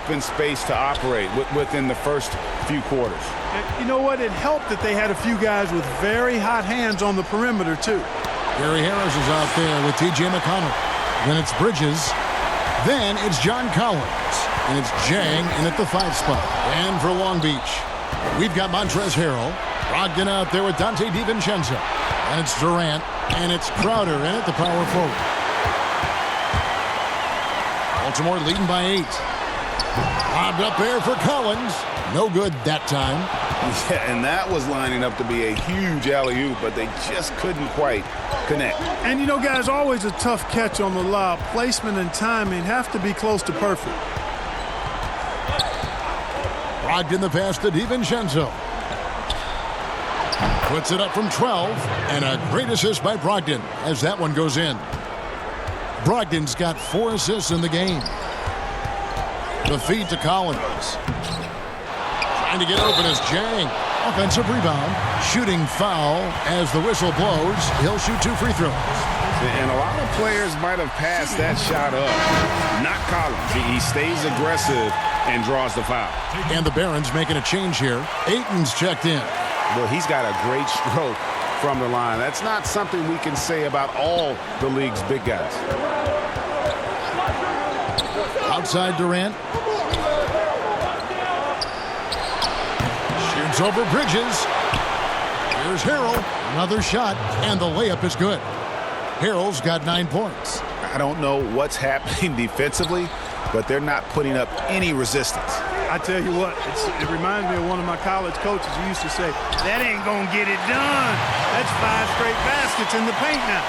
open space to operate within the first few quarters. And you know what? It helped that they had a few guys with very hot hands on the perimeter, too. Gary Harris is out there with T.J. McConnell. Then it's Bridges. Then it's John Collins. And it's Jang in at the 5 spot. And for Long Beach, we've got Montrezl Harrell. Brogdon out there with Dante DiVincenzo. And it's Durant. And it's Crowder in at the power forward. Baltimore leading by 8. Lobbed up there for Collins. No good that time. Yeah, and that was lining up to be a huge alley-oop, but they just couldn't quite connect. And, you know, guys, always a tough catch on the lob. Placement and timing have to be close to perfect. Brogdon the pass to DiVincenzo. Puts it up from 12, and a great assist by Brogdon as that one goes in. Brogdon's got 4 assists in the game. The feed to Collins. Trying to get open is Jang. Offensive rebound. Shooting foul as the whistle blows. He'll shoot 2 free throws. And a lot of players might have passed that shot up. Not Collins. He stays aggressive and draws the foul. And the Barons making a change here. Ayton's checked in. Well, he's got a great stroke from the line. That's not something we can say about all the league's big guys. Outside Durant. Shoots over Bridges. Here's Harrell. Another shot, and the layup is good. Harrell's got 9 points. I don't know what's happening defensively, but they're not putting up any resistance. I tell you what, it reminds me of one of my college coaches who used to say, that ain't going to get it done. That's 5 straight baskets in the paint now.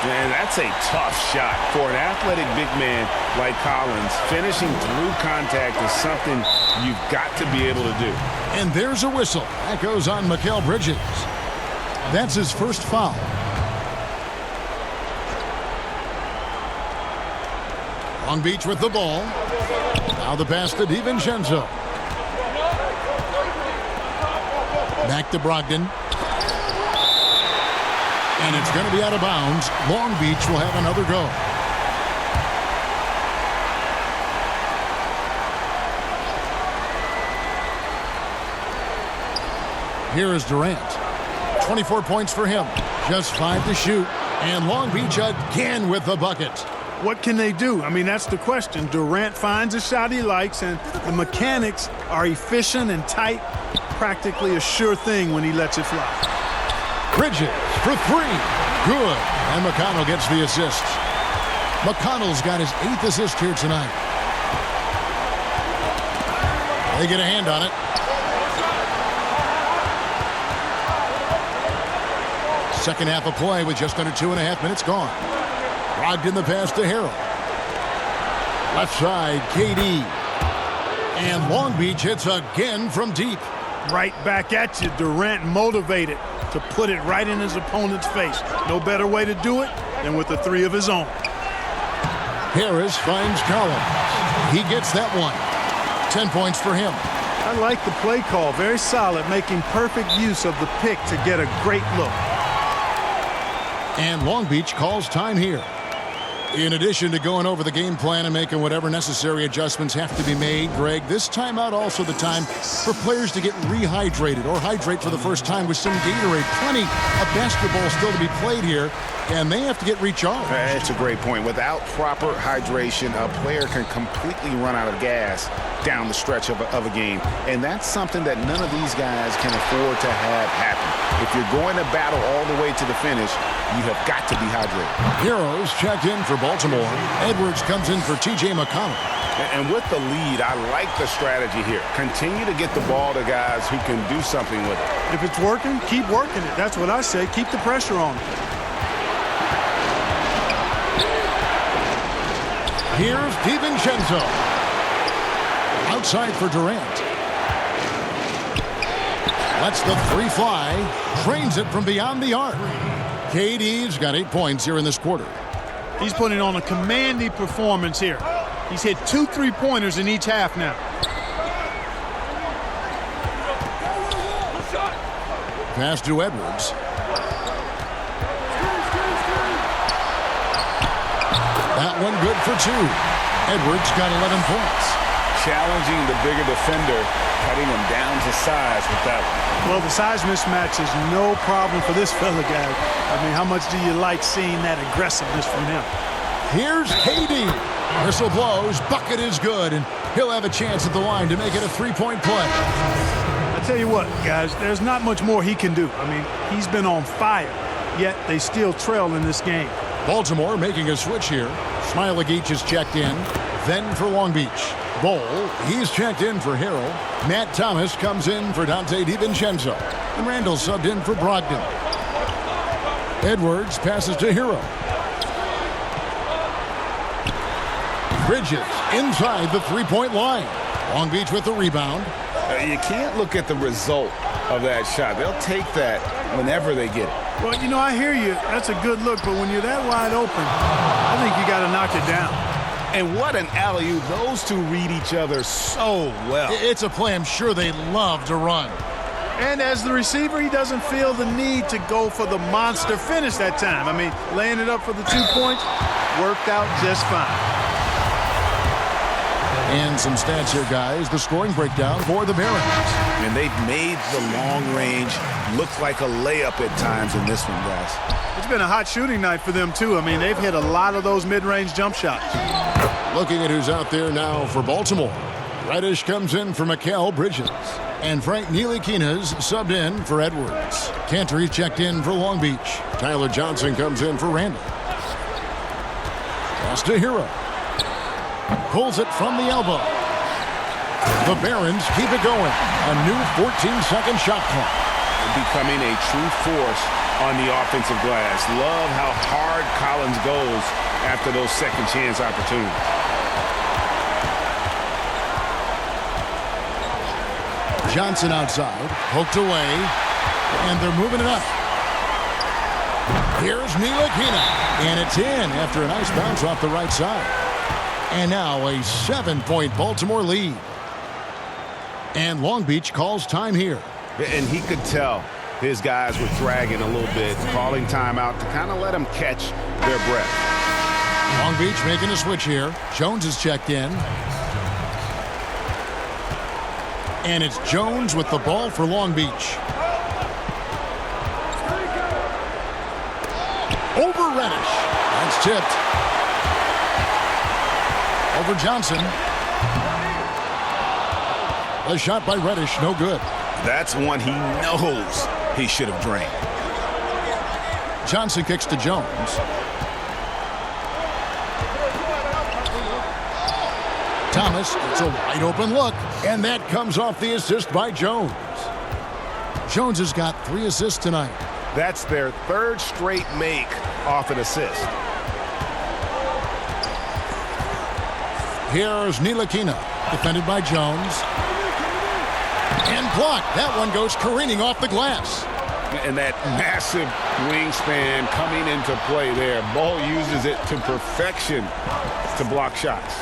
And that's a tough shot for an athletic big man like Collins. Finishing through contact is something you've got to be able to do. And there's a whistle. That goes on Mikal Bridges. That's his first foul. Long Beach with the ball. Now the pass to DiVincenzo. Back to Brogdon. And it's going to be out of bounds. Long Beach will have another go. Here is Durant. 24 points for him. Just 5 to shoot. And Long Beach again with the bucket. What can they do? I mean, that's the question. Durant finds a shot he likes, and the mechanics are efficient and tight. Practically a sure thing when he lets it fly. Bridges for 3. Good. And McConnell gets the assist. McConnell's got his 8th assist here tonight. They get a hand on it. Second half of play with just under 2.5 minutes gone. Brogdon the pass to Harrell. Left side, KD. And Long Beach hits again from deep. Right back at you. Durant motivated to put it right in his opponent's face. No better way to do it than with a 3 of his own. Harris finds Collins. He gets that one. 10 points for him. I like the play call. Very solid, making perfect use of the pick to get a great look. And Long Beach calls time here. In addition to going over the game plan and making whatever necessary adjustments have to be made, Greg, this timeout also the time for players to get rehydrated or hydrate for the first time with some Gatorade. Plenty of basketball still to be played here, and they have to get recharged. That's a great point. Without proper hydration, a player can completely run out of gas down the stretch of a game, and that's something that none of these guys can afford to have happen. If you're going to battle all the way to the finish, you have got to be hydrated. Heroes checked in for Baltimore. Edwards comes in for T.J. McConnell. And with the lead, I like the strategy here. Continue to get the ball to guys who can do something with it. If it's working, keep working it. That's what I say. Keep the pressure on. Here's DiVincenzo. Outside for Durant. Lets the 3 fly. Trains it from beyond the arc. KD's got 8 points here in this quarter. He's putting on a commanding performance here. He's hit 2 3-pointers in each half now. Pass to Edwards. That one good for 2. Edwards got 11 points. challenging the bigger defender, cutting him down to size with that one. Well, the size mismatch is no problem for this fella, guy. I mean, how much do you like seeing that aggressiveness from him? Here's KD. Whistle blows, bucket is good, and he'll have a chance at the line to make it a three-point play. I tell you what, guys, there's not much more he can do. I mean, he's been on fire, yet they still trail in this game. Baltimore making a switch here. Smiley-Geach is checked in, then for Long Beach. Bowl, he's checked in for Harrell. Matt Thomas comes in for Dante DiVincenzo. And Randall subbed in for Brogdon. Edwards passes to Hero. Bridges inside the three-point line. Long Beach with the rebound. You can't look at the result of that shot. They'll take that whenever they get it. Well, you know, I hear you. That's a good look, but when you're that wide open, I think you got to knock it down. And what an alley-oop. Those two read each other so well. It's a play I'm sure they love to run. And as the receiver, he doesn't feel the need to go for the monster finish that time. I mean, laying it up for the 2 points worked out just fine. And some stats here, guys. The scoring breakdown for the Barons. And they've made the long range look like a layup at times in this one, guys. It's been a hot shooting night for them, too. I mean, they've hit a lot of those mid-range jump shots. Looking at who's out there now for Baltimore. Reddish comes in for Mikal Bridges. And Frank Ntilikina's subbed in for Edwards. Cantor checked in for Long Beach. Tyler Johnson comes in for Randall. Pass to Hero. Pulls it from the elbow. The Barons keep it going. A new 14-second shot clock. Becoming a true force on the offensive glass. Love how hard Collins goes after those second chance opportunities. Johnson outside, poked away, and they're moving it up. Here's Ntilikina, and it's in after a nice bounce off the right side. And now a 7-point Baltimore lead. And Long Beach calls time here. And he could tell his guys were dragging a little bit, calling timeout to kind of let them catch their breath. Long Beach making a switch here. Jones is checked in. And it's Jones with the ball for Long Beach. Over Reddish. That's tipped. Over Johnson. A shot by Reddish, no good. That's one he knows he should have drained. Johnson kicks to Jones. Thomas, it's a wide open look, and that comes off the assist by Jones. Jones has got 3 assists tonight. That's their 3rd straight make off an assist. Here's Ntilikina, defended by Jones. And blocked. That one goes careening off the glass. And that massive wingspan coming into play there. Ball uses it to perfection to block shots.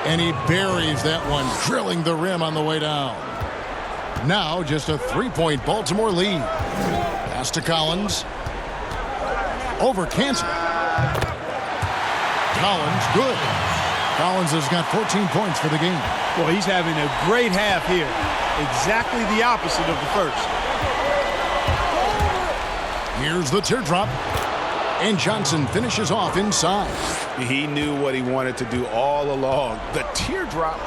And he buries that one, drilling the rim on the way down. Now just a 3-point Baltimore lead. Pass to Collins. Over Cantor. Collins, good. Collins has got 14 points for the game. Well, he's having a great half here. Exactly the opposite of the first. Here's the teardrop. And Johnson finishes off inside. He knew what he wanted to do all along. The teardrop.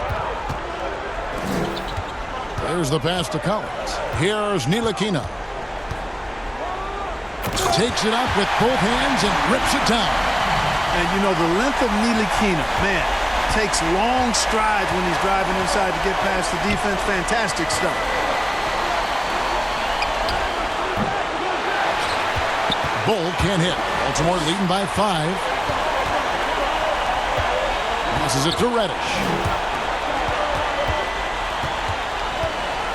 There's the pass to Collins. Here's Ntilikina. Takes it up with both hands and rips it down. And, you know, the length of Ntilikina, man, takes long strides when he's driving inside to get past the defense. Fantastic stuff. Bull can't hit. Baltimore leading by 5. Passes it to Reddish.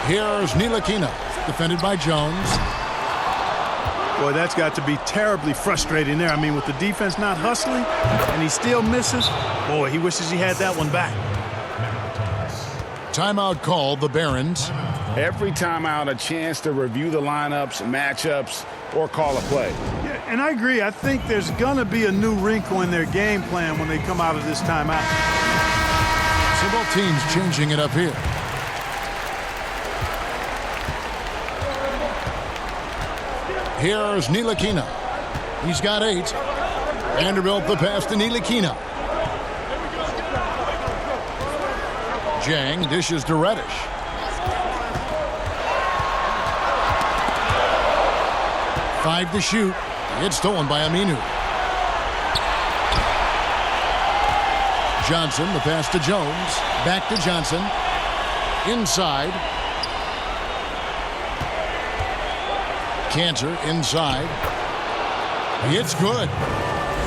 Here's Ntilikina, defended by Jones. Boy, that's got to be terribly frustrating there. I mean, with the defense not hustling and he still misses, boy, he wishes he had that one back. Timeout called, the Barons. Every timeout, a chance to review the lineups, matchups, or call a play. Yeah, And I agree. I think there's going to be a new wrinkle in their game plan when they come out of this timeout. So both teams changing it up here. Here's Ntilikina. He's got 8. Vanderbilt the pass to Ntilikina. Jang dishes to Reddish. Five to shoot. It's stolen by Aminu. Johnson, the pass to Jones. Back to Johnson. Inside. Cantor inside. It's good.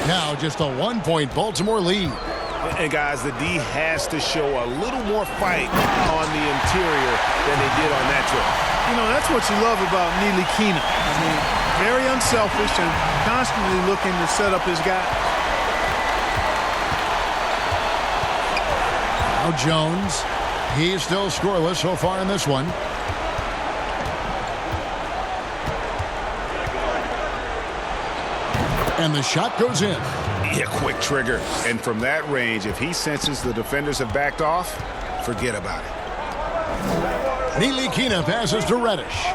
Now just a 1-point Baltimore lead. And guys, the D has to show a little more fight on the interior than they did on that trip. You know, that's what you love about Ntilikina. I mean, very unselfish and constantly looking to set up his guy. Now Jones. He's still scoreless so far in this one. And the shot goes in. Yeah, quick trigger. And from that range, if he senses the defenders have backed off, forget about it. Ntilikina passes to Reddish.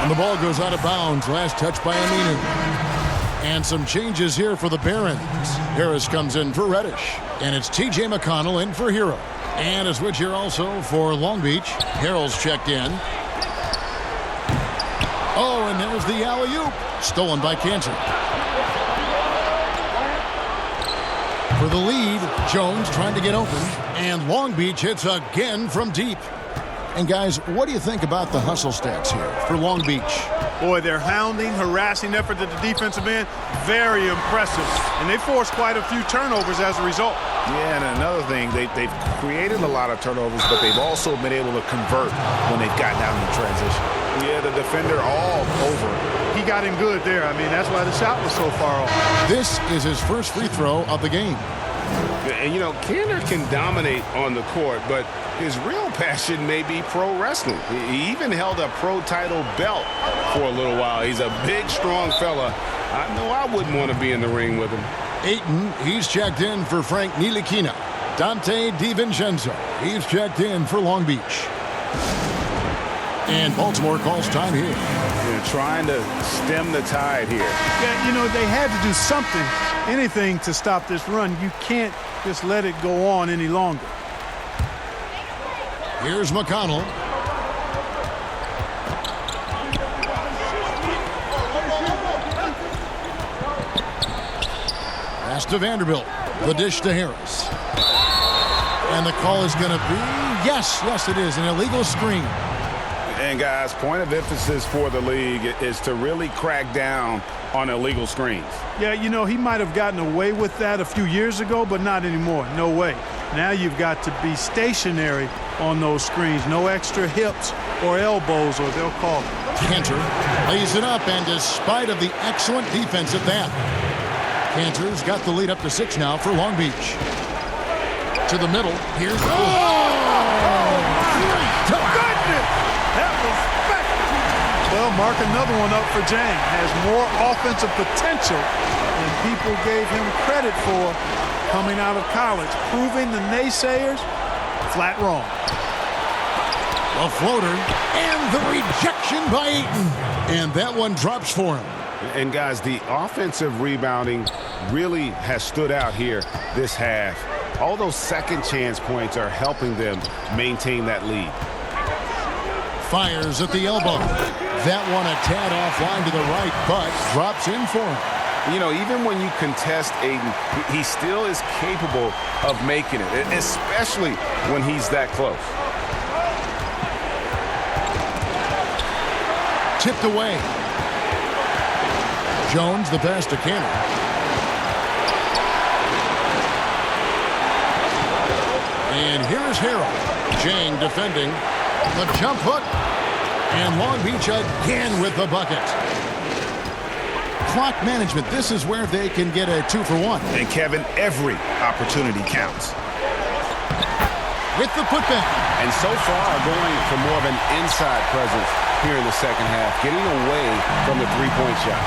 And the ball goes out of bounds. Last touch by Aminu. And some changes here for the Barons. Harris comes in for Reddish. And it's T.J. McConnell in for Hero. And a switch here also for Long Beach. Harrell's checked in. Oh, and there's the alley-oop. Stolen by Cantor. For the lead, Jones trying to get open. And Long Beach hits again from deep. And guys, what do you think about the hustle stats here for Long Beach? Boy, their hounding, harassing effort at the defensive end, very impressive. And they forced quite a few turnovers as a result. Yeah, and another thing, they've created a lot of turnovers, but they've also been able to convert when they've gotten out in the transition. Yeah, the defender all over. He got him good there. I mean, that's why the shot was so far off. This is his first free throw of the game. And, you know, Cantor can dominate on the court, but his real passion may be pro wrestling. He even held a pro title belt for a little while. He's a big, strong fella. I know I wouldn't want to be in the ring with him. Ayton, he's checked in for Frank Ntilikina. Dante DiVincenzo, he's checked in for Long Beach. And Baltimore calls time here. They're trying to stem the tide here. Yeah, you know, they had to do something, anything to stop this run. You can't just let it go on any longer. Here's McConnell. Pass to Vanderbilt. The dish to Harris. And the call is going to be, yes, it is, an illegal screen. And guys, point of emphasis for the league is to really crack down on illegal screens. Yeah, you know, he might have gotten away with that a few years ago, but not anymore. No way. Now you've got to be stationary on those screens. No extra hips or elbows, or they'll call it. Cantor lays it up, and despite of the excellent defense at that, Cantor's got the lead up to 6 now for Long Beach. To the middle. Here's Well, mark another one up for Jang. Has more offensive potential than people gave him credit for coming out of college, proving the naysayers flat wrong. A floater, and the rejection by Ayton. And that one drops for him. And guys, the offensive rebounding really has stood out here this half. All those second chance points are helping them maintain that lead. Fires at the elbow. That one a tad offline to the right, but drops in for him. You know, even when you contest Ayton, he still is capable of making it, especially when he's that close. Tipped away. Jones, the pass to Cantor. And here is Harrell. Jang defending. The jump hook. And Long Beach again with the bucket. Clock management. This is where they can get a 2-for-1. And Kevin, every opportunity counts. With the putback. And so far, going for more of an inside presence here in the second half, getting away from the three-point shot.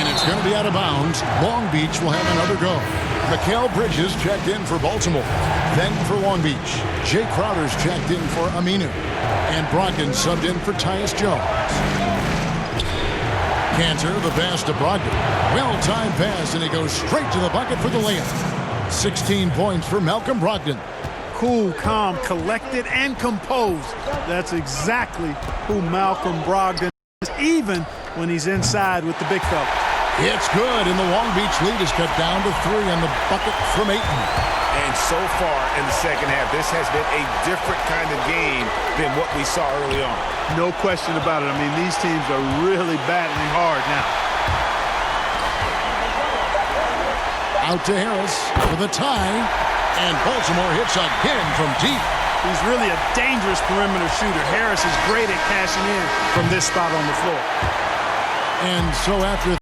And it's going to be out of bounds. Long Beach will have another go. Mikal Bridges checked in for Baltimore. Then for Long Beach, Jay Crowder's checked in for Aminu. And Brogdon subbed in for Tyus Jones. Cantor, the pass to Brogdon. Well-timed pass, and he goes straight to the bucket for the layup. 16 points for Malcolm Brogdon. Cool, calm, collected, and composed. That's exactly who Malcolm Brogdon is, even when he's inside with the big fella. It's good, and the Long Beach lead is cut down to 3 on the bucket from Ayton. And so far in the second half, this has been a different kind of game than what we saw early on. No question about it. I mean, these teams are really battling hard now. Out to Harris for the tie, and Baltimore hits again from deep. He's really a dangerous perimeter shooter. Harris is great at cashing in from this spot on the floor. And so after